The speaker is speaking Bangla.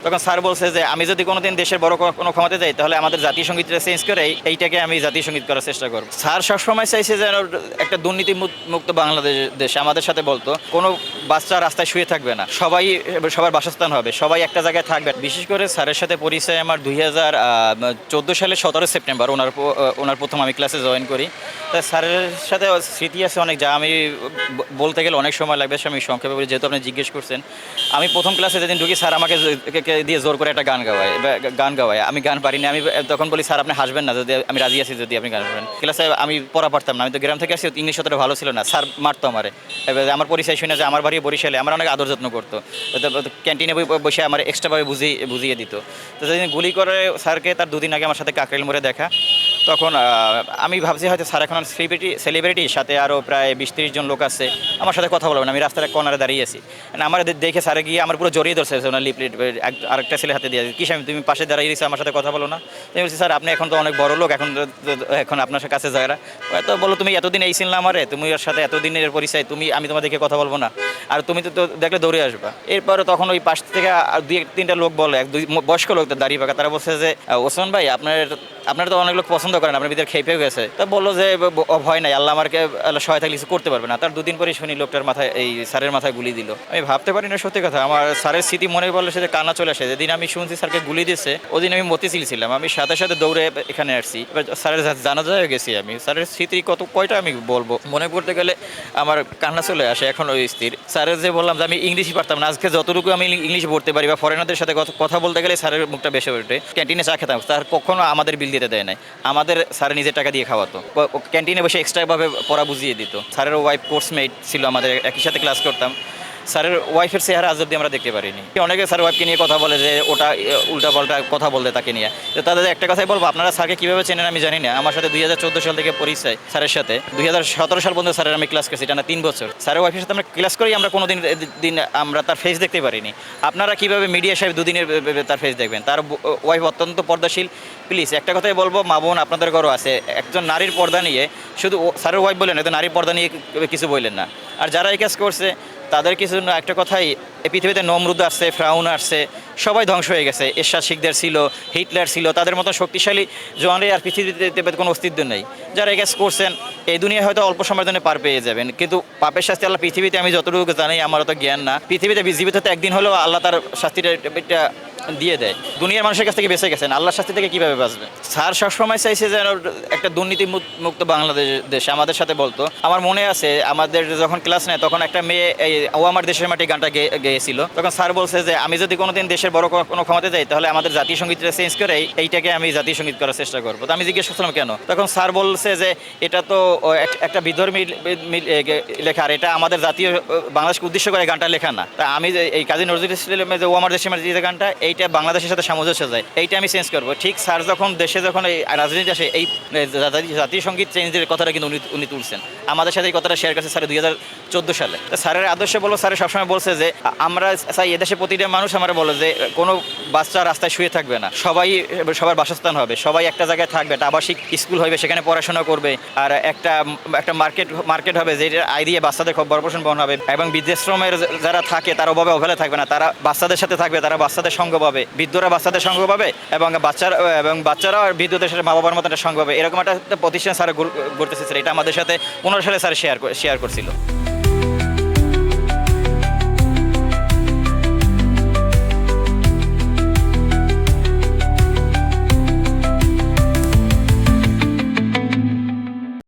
তখন স্যার বলছে যে আমি যদি কোনোদিন দেশের বড় কোনো ক্ষমতা যাই তাহলে আমাদের জাতীয় সঙ্গীতটা চেঞ্জ করে এইটাকে আমি জাতীয় সঙ্গীত করার চেষ্টা করব। স্যার সবসময় চাইছে যেন একটা দুর্নীতি মুক্ত বাংলাদেশ দেশ আমাদের সাথে বলতো কোনো বাচ্চা রাস্তায় শুয়ে থাকবে না, সবার বাসস্থান হবে, সবাই একটা জায়গায় থাকবে। বিশেষ করে স্যারের সাথে পরিচয় আমার 2014 সালের 17 সেপ্টেম্বর ওনার প্রথম আমি ক্লাসে জয়েন করি। তাই স্যারের সাথে স্মৃতি আছে অনেক, যা আমি বলতে গেলে অনেক সময় লাগবে, আমি সংক্ষেপে বলি যেহেতু আপনি জিজ্ঞেস করছেন। আমি প্রথম ক্লাসে যেদিন ঢুকি স্যার আমাকে দিয়ে জোর করে একটা গান গাওয়ায় আমি গান পারিনি। আমি তখন বলি স্যার আপনি হাসবেন না, যদি আমি রাজি আছি যদি আপনি গান করেন। ক্লাসে আমি পড়া পারতাম না, আমি তো গ্রাম থেকে আসছি, ইংলিশ অতটা ভালো ছিল না। স্যার মারতো আমারে, আমার পরিচয় শুনে যে আমার বাড়ি বরিশালে, আমার অনেক আদর যত্ন করতো। ক্যান্টিনে বসে আমার এক্সট্রাভাবে বুঝিয়ে দিত। তো যেদিন গুলি করে স্যারকে, তার দুদিন আগে আমার সাথে কাকরাইল মোড়ে দেখা। তখন আমি ভাবছি হয়তো স্যার এখন সেলিব্রিটি, সাথে আরও প্রায় 20-30 জন লোক আছে, আমার সাথে কথা বলবেন। আমি রাস্তার কর্নারে দাঁড়িয়ে আছি, আমার দেখে স্যারে গিয়ে আমার পুরো জড়িয়ে ধরছে ওনার লিপলেট আরেকটা ছেলে হাতে দিয়ে, কি স্বামী তুমি পাশে দাঁড়িয়ে রয়েছো, আমার সাথে কথা বলো না? আমি বলছি স্যার আপনি এখন তো অনেক বড় লোক, এখন আপনার কাছে যারা তো বলো তুমি এতদিন এই ছিল না আমারে, তুমি ওর সাথে এতদিনের পরিচয়, আমি তোমার দেখে কথা বলবো না, আর তুমি তো দেখলে দৌড়ে আসবা। এরপরে তখন ওই পাশ থেকে 2-3টা লোক বলে, বয়স্ক লোক দাঁড়িয়ে পাকা, তারা বলছে যে ওসমান ভাই আপনারা তো অনেক লোক পছন্দ করেন, আপনার ভিতরে খেপে গেছে। তা বললো যে ভয় নাই, আল্লাহ আমাকে সহায় থাকলে কিছু করতে পারবে না। তার দুদিন পরে শুনি লোকটার মাথায়, এই স্যারের মাথায় গুলি দিল। আমি ভাবতে পারি না, সত্যি কথা আমার স্যারের স্মৃতি মনে পড়লে সে কান্না চলে আসে। যেদিন আমি শুনছি স্যারকে গুলি দিয়েছে, ওদিন আমি মতিঝিল ছিলাম, আমি সাথে সাথে দৌড়ে এখানে আসছি। স্যারের জানাজায় গেছি আমি, স্যারের স্মৃতি কয়টা আমি বলবো, মনে করতে গেলে আমার কান্না চলে আসে এখন ওই স্থির। স্যারের যে বললাম যে আমি ইংলিশই পারতাম না, আজকে যতটুকু আমি ইংলিশ পড়তে পারি বা ফরেনারদের সাথে কথা বলতে গেলে স্যারের মুখটা বেশি ওঠে। ক্যান্টিনে চা খেতাম, স্যার কখনো আমাদের বিল দিতে দেয় নাই, আমাদের স্যার নিজের টাকা দিয়ে খাওয়াতো। ক্যান্টিনে বসে এক্সট্রাভাবে পড়া বুঝিয়ে দিত। স্যারের ওয়াইফ কোর্সমেট ছিল, আমাদের একই সাথে ক্লাস করতাম। স্যারের ওয়াইফের চেহারা আজ অব্দি আমরা দেখতে পারিনি। অনেকে স্যার ওয়াইফকে নিয়ে কথা বলে যে ওটা উল্টাপাল্টা কথা বলতে তাকে নিয়ে। তো তাদের একটা কথাই বলবো, আপনারা স্যারকে কীভাবে চেনেন আমি জানি না। আমার সাথে 2014 সাল থেকে পরিচয় স্যারের সাথে, 2017 সাল পর্যন্ত স্যারের আমি ক্লাস করছি, এটা না 3 বছর। স্যারের ওয়াইফের সাথে আমরা ক্লাস করি, আমরা কোনো দিন আমরা তার ফেস দেখতে পারিনি। আপনারা কীভাবে মিডিয়া সাহেব দুদিনের তার ফেস দেখবেন? তার ওয়াইফ অত্যন্ত পর্দাশীল। প্লিজ একটা কথাই বলবো, মা বোন আপনাদের ঘরও আছে, একজন নারীর পর্দা নিয়ে, শুধু স্যারের ওয়াইফ বলেন, একজন নারীর পর্দা নিয়ে কিছু বললেন না। আর যারা এই কাজ করছে তাদের কিছু না, একটা কথাই, এই পৃথিবীতে নমরুদ আসছে, ফ্রাউন আসছে, সবাই ধ্বংস হয়ে গেছে। এরশাদ শিকদার ছিল, হিটলার ছিল, তাদের মতো শক্তিশালী জোয়ানে আর পৃথিবীতে কোনো অস্তিত্ব নেই। যারা এই কাজ করছেন এই দুনিয়ায় হয়তো অল্প সময়ের জন্য পার পেয়ে যাবেন, কিন্তু পাপের শাস্তি আল্লাহ পৃথিবীতে, আমি যতটুকু জানি, আমার অত জ্ঞান না, পৃথিবীতে জীবিত হতে একদিন হলেও আল্লাহ তার শাস্তিটা দিয়ে দেয়। দুনিয়ার মানুষের কাছ থেকে বেঁচে গেছেন, আল্লাহর শাস্তি থেকে কীভাবে বাঁচবে? স্যার সবসময় চাইছে যেন একটা দুর্নীতি মুক্ত বাংলাদেশ দেশ আমাদের সাথে বলতো। আমার মনে আছে আমাদের যখন ক্লাস নেয় তখন একটা মেয়ে এই ও আমার দেশের মাটি গানটা গেয়েছিল। তখন স্যার বলছে যে আমি যদি কোনোদিন দেশের বড় কোনো ক্ষমতা যাই তাহলে আমাদের জাতীয় সঙ্গীতটা চেঞ্জ করে এইটাকে আমি জাতীয় সঙ্গীত করার চেষ্টা করবো। তো আমি জিজ্ঞেস করছিলাম কেন? তখন স্যার বলছে যে এটা তো একটা বিধর্মী লেখা, আর এটা আমাদের জাতীয় বাংলাদেশকে উদ্দেশ্য করে গানটা লেখা না। তা আমি যে এই কাজী নজরুল ইসলামের যে ও আমার দেশের মাটি যে গানটা, এইটা বাংলাদেশের সাথে সামঞ্জস্য যায়, এইটা আমি চেঞ্জ করবো। ঠিক স্যার যখন দেশে যখন এই রাজনীতি আসে, এই জাতীয় সঙ্গীত চেঞ্জের কথাটা কিন্তু উনি তুলছেন, আমাদের সাথে এই কথাটা শেয়ার করছে স্যার 2014 সালে। স্যারের আদর্শে বলবো, স্যারের সবসময় বলছে যে আমরা চাই এদেশে প্রতিটা মানুষ আমার বলে যে কোনো বাচ্চা রাস্তায় শুয়ে থাকবে না, সবার বাসস্থান হবে, সবাই একটা জায়গায় থাকবে, একটা আবাসিক স্কুল হবে, সেখানে পড়াশোনা করবে, আর একটা মার্কেট হবে যেটা আয় দিয়ে বাচ্চাদের খুব ভরণ বহন হবে, এবং বৃদ্ধাশ্রমের যারা থাকে তারা অভাবে অবহেলা থাকবে না, তারা বাচ্চাদের সাথে থাকবে, তারা বাচ্চাদের সঙ্গ পাবে, বৃদ্ধরা বাচ্চাদের সঙ্গ পাবে, এবং বাচ্চারা বৃদ্ধদের সাথে মা বাবার মতো একটা সঙ্গ পাবে। এরকম একটা প্রতিষ্ঠান স্যার গড়তে চেয়েছিল। এটা আমাদের সাথে 15 সালে স্যার শেয়ার করছিল।